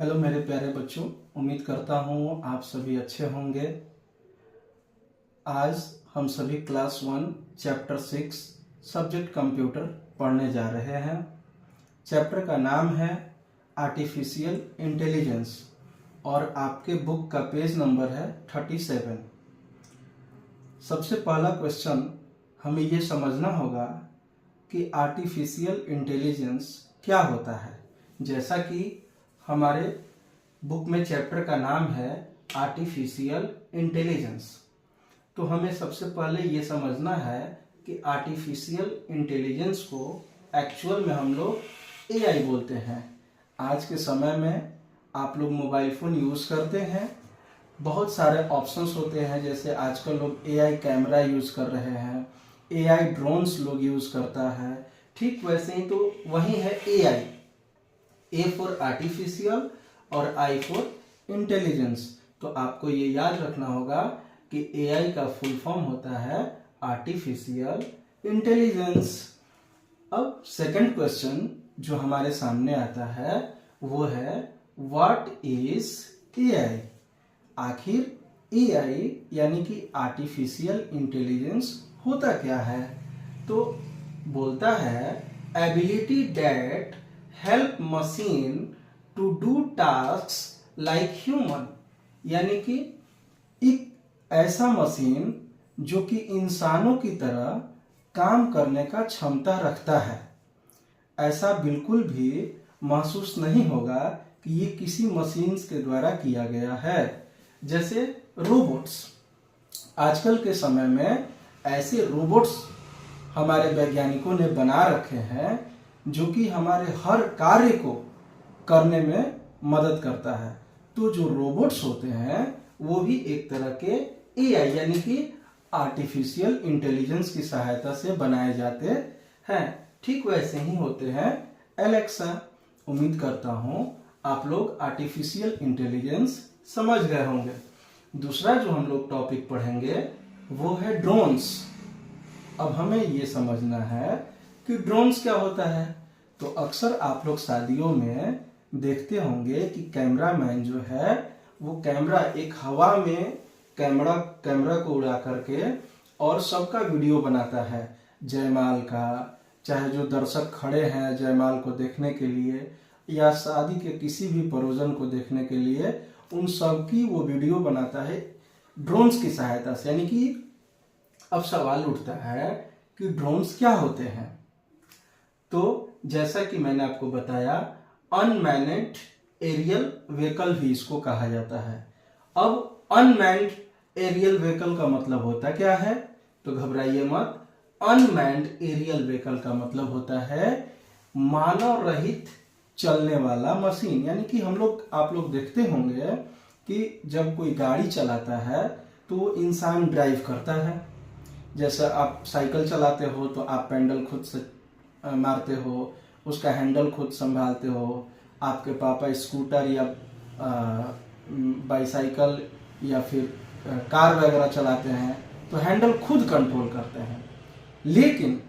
Hello मेरे प्यारे बच्चों, उम्मीद करता हूँ आप सभी अच्छे होंगे। आज हम सभी क्लास 1 चैप्टर 6 सब्जेक्ट कंप्यूटर पढ़ने जा रहे हैं। चैप्टर का नाम है आर्टिफिशियल इंटेलिजेंस और आपके बुक का पेज नंबर है 37। सबसे पहला क्वेश्चन हमें ये समझना होगा कि आर्टिफिशियल इंटेलिजेंस क्या होता है। जैसा कि हमारे बुक में चैप्टर का नाम है आर्टिफिशियल इंटेलिजेंस, तो हमें सबसे पहले ये समझना है कि आर्टिफिशियल इंटेलिजेंस को एक्चुअल में हम लोग एआई बोलते हैं। आज के समय में आप लोग मोबाइल फ़ोन यूज़ करते हैं, बहुत सारे ऑप्शंस होते हैं। जैसे आजकल लोग एआई कैमरा यूज़ कर रहे हैं, एआई ड्रोन्स लोग यूज़ करता है। ठीक वैसे ही तो वही है एआई, ए फॉर आर्टिफिशियल और आई फॉर इंटेलिजेंस। तो आपको ये याद रखना होगा कि एआई का फुल फॉर्म होता है आर्टिफिशियल इंटेलिजेंस। अब सेकंड क्वेश्चन जो हमारे सामने आता है वो है व्हाट इज एआई। आखिर एआई यानी कि आर्टिफिशियल इंटेलिजेंस होता क्या है। तो बोलता है ability that help machine to do task like human, यानी कि एक ऐसा मशीन जो कि इंसानों की तरह काम करने का क्षमता रखता है। ऐसा बिल्कुल भी महसूस नहीं होगा कि ये किसी मशीन के द्वारा किया गया है। जैसे रोबोट्स, आजकल के समय में ऐसे रोबोट्स हमारे वैज्ञानिकों ने बना रखे हैं जो कि हमारे हर कार्य को करने में मदद करता है। तो जो रोबोट्स होते हैं वो भी एक तरह के एआई यानी कि आर्टिफिशियल इंटेलिजेंस की सहायता से बनाए जाते हैं। ठीक वैसे ही होते हैं एलेक्सा। उम्मीद करता हूँ आप लोग आर्टिफिशियल इंटेलिजेंस समझ गए होंगे। दूसरा जो हम लोग टॉपिक पढ़ेंगे वो है ड्रोन्स। अब हमें ये समझना है कि ड्रोन्स क्या होता है। तो अक्सर आप लोग शादियों में देखते होंगे कि कैमरामैन जो है वो कैमरा एक हवा में कैमरा को उड़ा करके और सबका वीडियो बनाता है, जयमाल का, चाहे जो दर्शक खड़े हैं जयमाल को देखने के लिए या शादी के किसी भी प्रयोजन को देखने के लिए, उन सब की वो वीडियो बनाता है ड्रोन्स की सहायता से। यानी कि अब सवाल उठता है कि ड्रोन्स क्या होते हैं। तो जैसा कि मैंने आपको बताया अनमैन्ड एरियल व्हीकल भी इसको कहा जाता है। अब अनमैन्ड एरियल व्हीकल का मतलब होता क्या है, तो घबराइए मत। अनमैन्ड एरियल व्हीकल का मतलब होता है मानव रहित चलने वाला मशीन। यानी कि आप लोग देखते होंगे कि जब कोई गाड़ी चलाता है तो वो इंसान ड्राइव करता है। जैसे आप साइकिल चलाते हो तो आप पैडल खुद से मारते हो, उसका हैंडल खुद संभालते हो। आपके पापा स्कूटर या बाईसाइकिल या फिर कार वगैरह चलाते हैं तो हैंडल खुद कंट्रोल करते हैं। लेकिन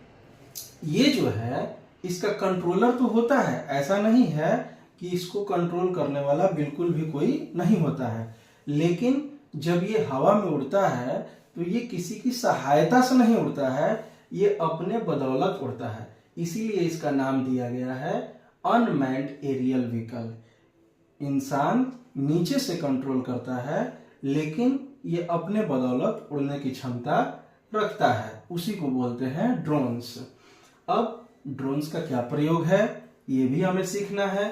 ये जो है इसका कंट्रोलर तो होता है, ऐसा नहीं है कि इसको कंट्रोल करने वाला बिल्कुल भी कोई नहीं होता है। लेकिन जब ये हवा में उड़ता है तो ये किसी की सहायता से नहीं उड़ता है, ये अपने बदौलत उड़ता है। इसीलिए इसका नाम दिया गया है अनमैन्ड एरियल व्हीकल। इंसान नीचे से कंट्रोल करता है लेकिन ये अपने बदौलत उड़ने की क्षमता रखता है, उसी को बोलते हैं ड्रोन्स। अब ड्रोन्स का क्या प्रयोग है ये भी हमें सीखना है।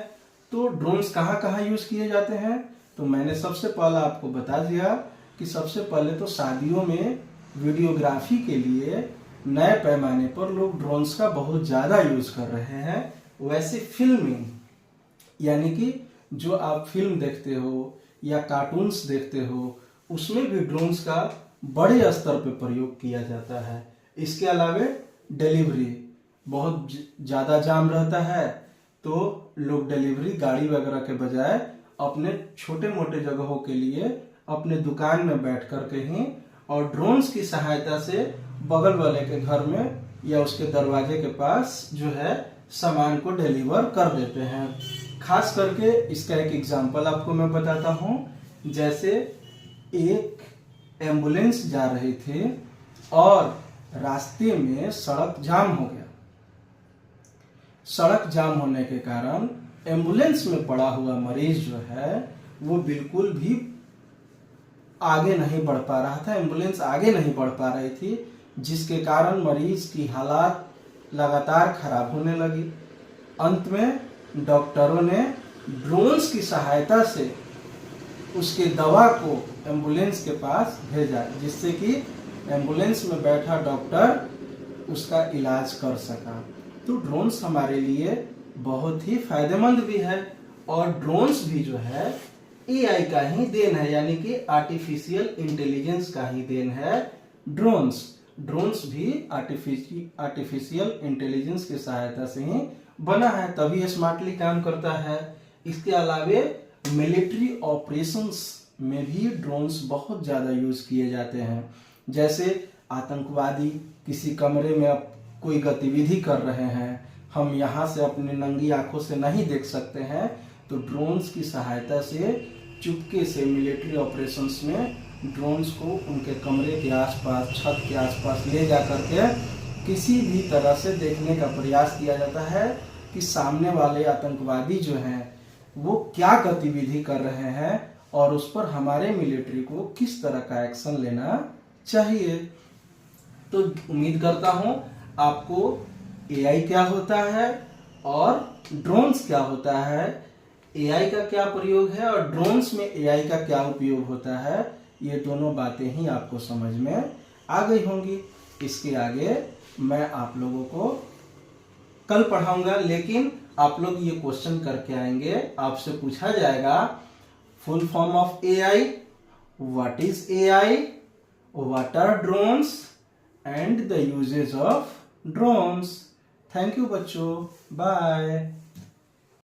तो ड्रोन्स कहाँ कहाँ यूज किए जाते हैं, तो मैंने सबसे पहला आपको बता दिया कि सबसे पहले तो शादियों में वीडियोग्राफी के लिए नए पैमाने पर लोग ड्रोन्स का बहुत ज़्यादा यूज कर रहे हैं। वैसे फिल्मिंग यानी कि जो आप फिल्म देखते हो या कार्टून्स देखते हो उसमें भी ड्रोन्स का बड़े स्तर पर प्रयोग किया जाता है। इसके अलावा डिलीवरी बहुत ज़्यादा जाम रहता है तो लोग डिलीवरी गाड़ी वगैरह के बजाय अपने छोटे मोटे जगहों के लिए अपने दुकान में बैठ कर के ही और ड्रोन्स की सहायता से बगल वाले के घर में या उसके दरवाजे के पास जो है सामान को डिलीवर कर देते हैं। खास करके इसका एक एग्जांपल आपको मैं बताता हूं। जैसे एक एम्बुलेंस जा रही थी और रास्ते में सड़क जाम हो गया। सड़क जाम होने के कारण एम्बुलेंस में पड़ा हुआ मरीज जो है वो बिल्कुल भी आगे नहीं बढ़ पा रहा था, एम्बुलेंस आगे नहीं बढ़ पा रही थी, जिसके कारण मरीज की हालात लगातार खराब होने लगी। अंत में डॉक्टरों ने ड्रोन्स की सहायता से उसके दवा को एम्बुलेंस के पास भेजा, जिससे कि एम्बुलेंस में बैठा डॉक्टर उसका इलाज कर सका। तो ड्रोन्स हमारे लिए बहुत ही फायदेमंद भी है, और ड्रोन्स भी जो है एआई का ही देन है, यानी कि आर्टिफिशियल इंटेलिजेंस का ही देन है। ड्रोन्स भी आर्टिफिशियल इंटेलिजेंस की सहायता से ही बना है, तभी स्मार्टली काम करता है। इसके अलावे मिलिट्री ऑपरेशंस में भी ड्रोन्स बहुत ज्यादा यूज किए जाते हैं। जैसे आतंकवादी किसी कमरे में कोई गतिविधि कर रहे हैं, हम यहाँ से अपनी नंगी आंखों से नहीं देख सकते हैं, तो ड्रोन्स की सहायता से चुपके से मिलिट्री ऑपरेशंस में ड्रोन्स को उनके कमरे के आसपास, छत के आसपास ले जा करके किसी भी तरह से देखने का प्रयास किया जाता है कि सामने वाले आतंकवादी जो हैं वो क्या गतिविधि कर रहे हैं और उस पर हमारे मिलिट्री को किस तरह का एक्शन लेना चाहिए। तो उम्मीद करता हूं आपको एआई क्या होता है और ड्रोन्स क्या होता है, एआई का क्या प्रयोग है और ड्रोन्स में एआई का क्या उपयोग होता है, ये दोनों बातें ही आपको समझ में आ गई होंगी। इसके आगे मैं आप लोगों को कल पढ़ाऊंगा, लेकिन आप लोग ये क्वेश्चन करके आएंगे, आपसे पूछा जाएगा full form of AI, what is AI, what are drones and the uses of drones. Thank you बच्चों, बाय।